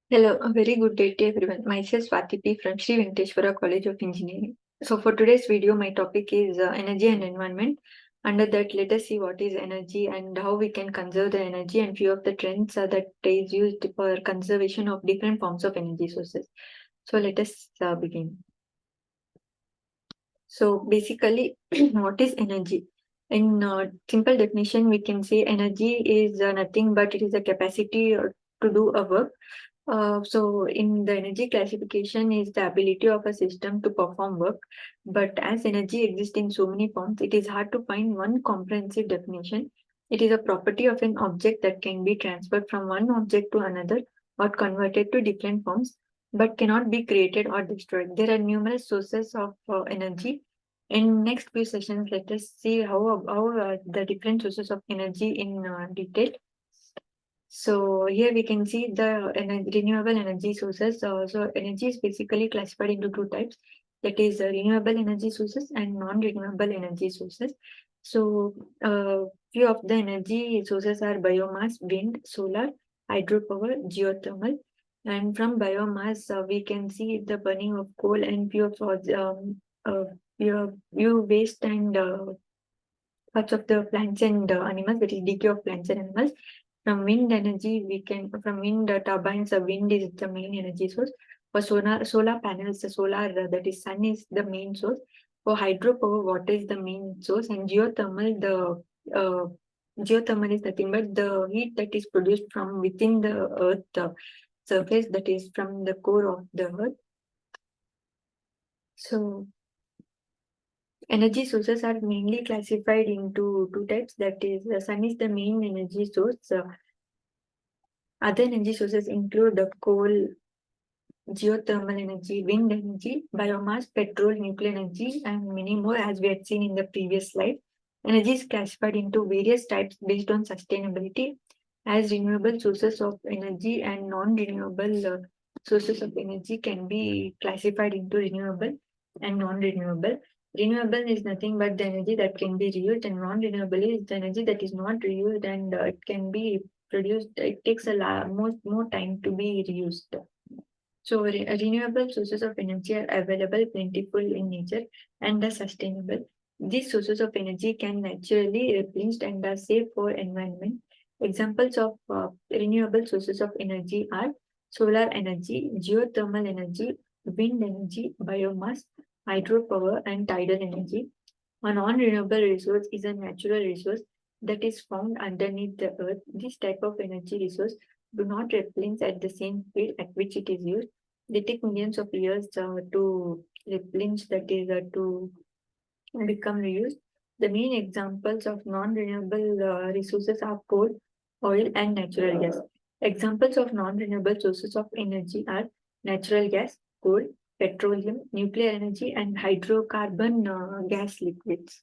Hello, a very good day to everyone. Myself Swathi.P from Sri Venkateshwara College of Engineering. So for today's video, my topic is energy and environment. Under that, let us see what is energy and how we can conserve the energy and few of the trends that is used for conservation of different forms of energy sources. So let us begin. So basically, what is energy? In simple definition, we can say energy is nothing but it is a capacity to do a work. So in the energy classification is the ability of a system to perform work, but as energy exists in so many forms, it is hard to find one comprehensive definition. It is a property of an object that can be transferred from one object to another or converted to different forms, but cannot be created or destroyed. There are numerous sources of energy. In next few sessions, let us see how the different sources of energy in detail. So here we can see the renewable energy sources. So energy is basically classified into two types. That is renewable energy sources and non-renewable energy sources. So few of the energy sources are biomass, wind, solar, hydropower, geothermal. And from biomass, we can see the burning of coal and few of few waste and parts of the plants and animals, that is decay of plants and animals. From wind energy, from wind turbines, wind is the main energy source. For solar panels, the solar, that is sun is the main source. For hydropower, water is the main source. And geothermal is nothing but the heat that is produced from within the earth surface, that is from the core of the earth. So energy sources are mainly classified into two types. That is, the sun is the main energy source. Other energy sources include coal, geothermal energy, wind energy, biomass, petrol, nuclear energy, and many more, as we had seen in the previous slide. Energy is classified into various types based on sustainability, as renewable sources of energy and non-renewable sources of energy can be classified into renewable and non-renewable. Renewable is nothing but the energy that can be reused, and non-renewable is the energy that is not reused and it can be produced. It takes a lot more time to be reused. So renewable sources of energy are available, plentiful in nature, and are sustainable. These sources of energy can naturally replenished and are safe for environment. Examples of renewable sources of energy are solar energy, geothermal energy, wind energy, biomass, hydropower, and tidal energy. A non-renewable resource is a natural resource that is found underneath the earth. This type of energy resource do not replenish at the same speed at which it is used. They take millions of years to replenish, that is to become reused. The main examples of non-renewable resources are coal, oil, and natural gas. Examples of non-renewable sources of energy are natural gas, coal, petroleum, nuclear energy, and hydrocarbon gas liquids.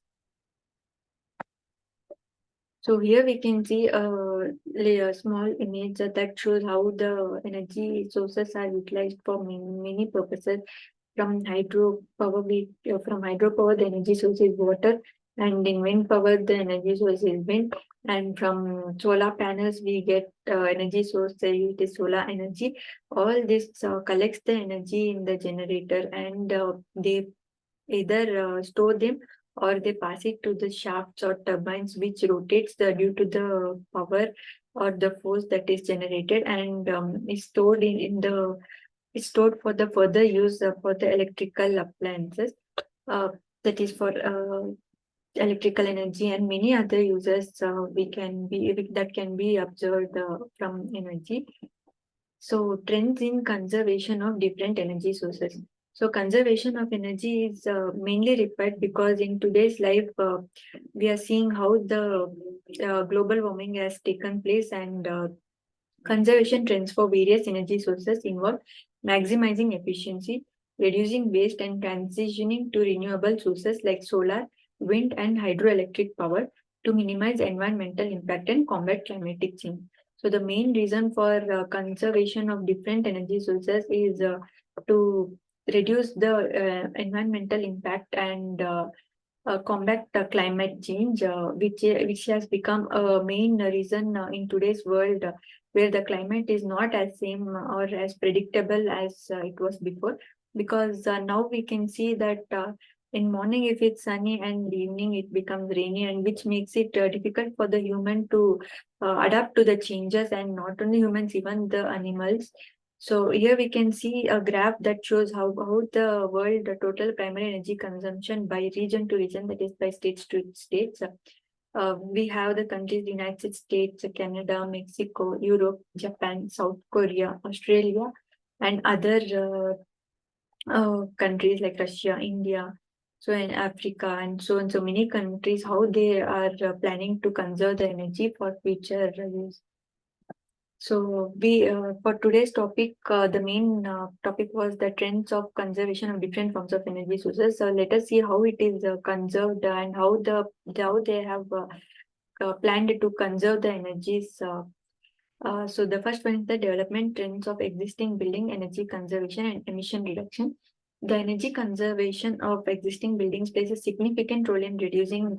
So here we can see a small image that shows how the energy sources are utilized for many purposes. From hydropower, the energy source is water, and in wind power, the energy source is wind. And from solar panels, we get energy source used is solar energy. All this collects the energy in the generator, and they either store them or they pass it to the shafts or turbines which rotates due to the power or the force that is generated, and is stored in the it's stored for the further use for the electrical appliances, uh, that is for electrical energy and many other uses that can be observed from energy. So trends in conservation of different energy sources. So conservation of energy is mainly required because in today's life, we are seeing how the global warming has taken place, and conservation trends for various energy sources involve maximizing efficiency, reducing waste, and transitioning to renewable sources like solar, wind, and hydroelectric power to minimize environmental impact and combat climatic change. So the main reason for conservation of different energy sources is to reduce the environmental impact and combat climate change, which has become a main reason in today's world, where the climate is not as same or as predictable as it was before. Because now we can see that in morning if it's sunny and evening it becomes rainy, and which makes it difficult for the human to adapt to the changes, and not only humans, even the animals. So here we can see a graph that shows how the world total primary energy consumption by region to region, that is by states to states. We have the countries United States, Canada, Mexico, Europe, Japan, South Korea, Australia, and other countries like Russia, India, so in Africa, and so on. So many countries, how they are planning to conserve the energy for future use. So we for today's topic, the main topic was the trends of conservation of different forms of energy sources. So let us see how it is conserved, and how they have planned to conserve the energies. So the first one is the development trends of existing building, energy conservation and emission reduction. The energy conservation of existing buildings plays a significant role in reducing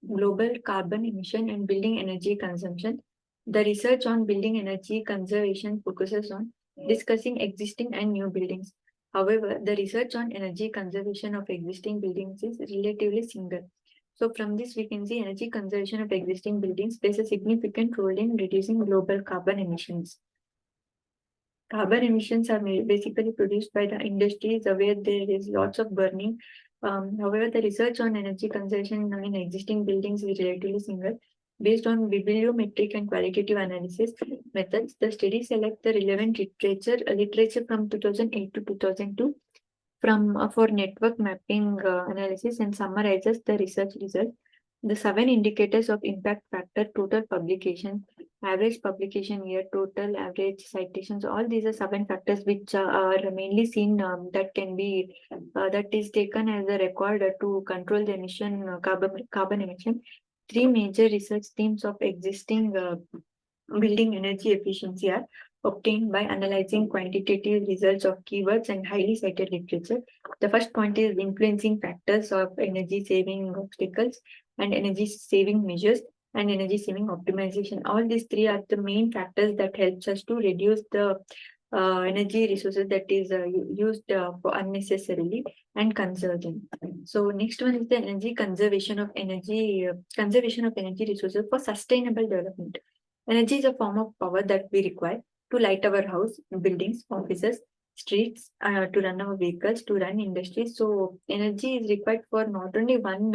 global carbon emission and building energy consumption. The research on building energy conservation focuses on discussing existing and new buildings. However, the research on energy conservation of existing buildings is relatively single. So from this, we can see energy conservation of existing buildings plays a significant role in reducing global carbon emissions. Carbon emissions are basically produced by the industries where there is lots of burning. However, the research on energy conservation in existing buildings is relatively single. Based on bibliometric and qualitative analysis methods, the study select the relevant literature from 2008 to 2002 for network mapping analysis, and summarizes the research results. The 7 indicators of impact factor, total publication, average publication year, total average citations, all these are 7 factors which are mainly seen that can be that is taken as a record to control the emission carbon emission. 3 major research themes of existing building energy efficiency are obtained by analyzing quantitative results of keywords and highly cited literature. The first point is influencing factors of energy saving obstacles and energy saving measures and energy saving optimization. All these three are the main factors that helps us to reduce the energy resources that is used for unnecessarily and conserve them. So next one is the conservation of energy resources for sustainable development. Energy is a form of power that we require to light our house, buildings, offices, streets, to run our vehicles, to run industries. So energy is required for not only one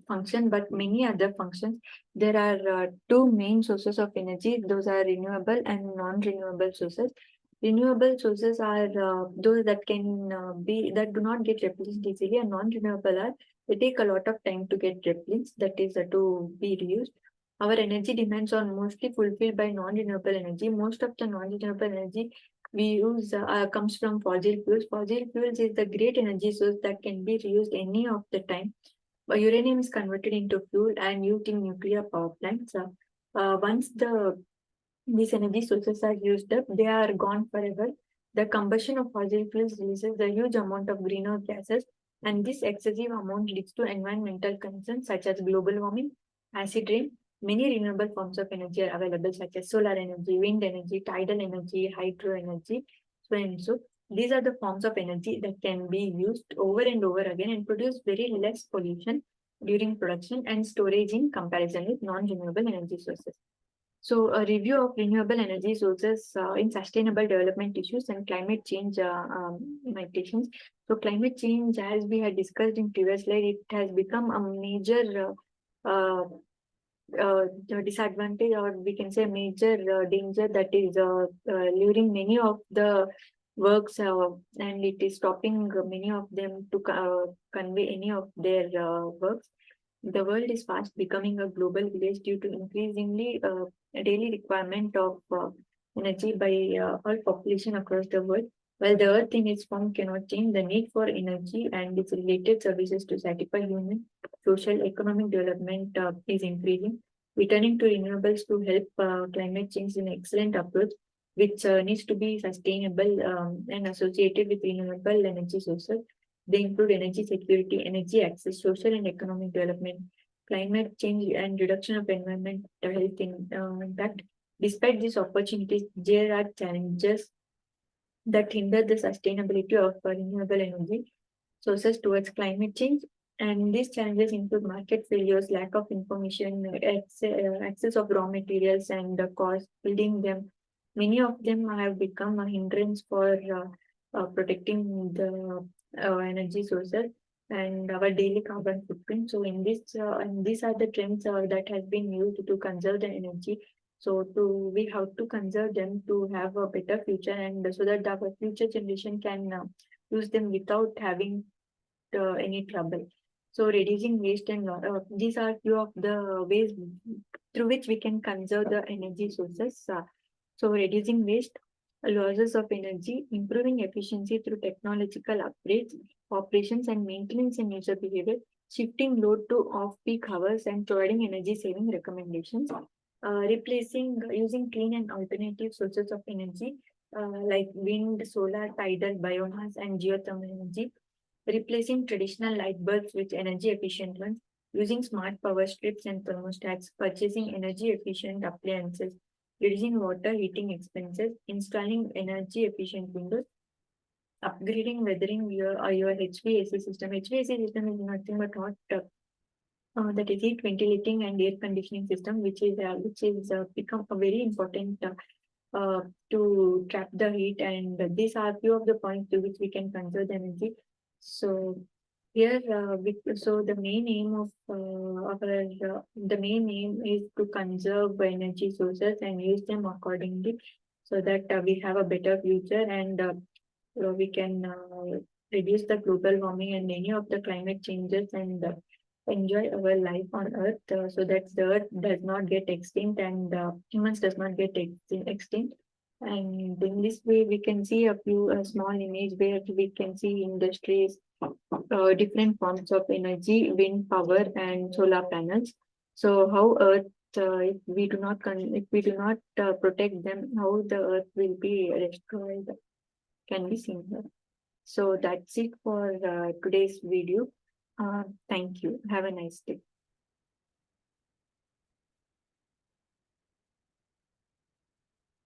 function, but many other functions. There are 2 main sources of energy. Those are renewable and non-renewable sources. Renewable sources are those that can that do not get replaced easily, and non-renewable are they take a lot of time to get replaced. That is to be reused. Our energy demands are mostly fulfilled by non-renewable energy. Most of the non-renewable energy we use comes from fossil fuels. Fossil fuels is the great energy source that can be reused any of the time. Uranium is converted into fuel and used in nuclear power plants. Once these energy sources are used up, they are gone forever. The combustion of fossil fuels releases a huge amount of greenhouse gases, and this excessive amount leads to environmental concerns such as global warming, acid rain. Many renewable forms of energy are available, such as solar energy, wind energy, tidal energy, hydro energy, so and so. These are the forms of energy that can be used over and over again and produce very less pollution during production and storage in comparison with non-renewable energy sources. So, a review of renewable energy sources in sustainable development issues and climate change mitigations. So, climate change, as we had discussed in previous slide, it has become a major disadvantage, or we can say major danger that is luring many of the works, and it is stopping many of them to convey any of their works. The world is fast becoming a global village due to increasingly daily requirement of energy by all population across the world. While the earth in its form cannot change, the need for energy and its related services to satisfy human social economic development is increasing. Returning to renewables to help climate change is an excellent approach, which needs to be sustainable and associated with renewable energy sources. They include energy security, energy access, social and economic development, climate change, and reduction of environmental health impact. Despite these opportunities, there are challenges that hinder the sustainability of renewable energy sources towards climate change. And these challenges include market failures, lack of information, access of raw materials, and the cost building them. Many of them have become a hindrance for protecting the energy sources and our daily carbon footprint. So, and these are the trends that has been used to conserve the energy. So, we have to conserve them to have a better future, and so that our future generation can use them without having any trouble. So reducing waste and these are few of the ways through which we can conserve the energy sources. So reducing waste, losses of energy, improving efficiency through technological upgrades, operations and maintenance and user behavior, shifting load to off-peak hours and providing energy saving recommendations, replacing using clean and alternative sources of energy like wind, solar, tidal, biomass and geothermal energy, replacing traditional light bulbs with energy efficient ones, using smart power strips and thermostats, purchasing energy efficient appliances, reducing water heating expenses, installing energy efficient windows, upgrading weathering your HVAC system. HVAC system is nothing but hot that is heat ventilating and air conditioning system, which is become a very important to trap the heat. And these are few of the points to which we can conserve the energy. So here, so the main aim of the main aim is to conserve energy sources and use them accordingly, so that we have a better future and we can reduce the global warming and any of the climate changes and enjoy our life on Earth, so that the Earth does not get extinct and humans does not get extinct. And in this way, we can see a few small image where we can see industries, different forms of energy, wind power and solar panels. So how Earth, if we do not protect them, how the Earth will be destroyed can be seen here. So that's it for today's video. Thank you. Have a nice day.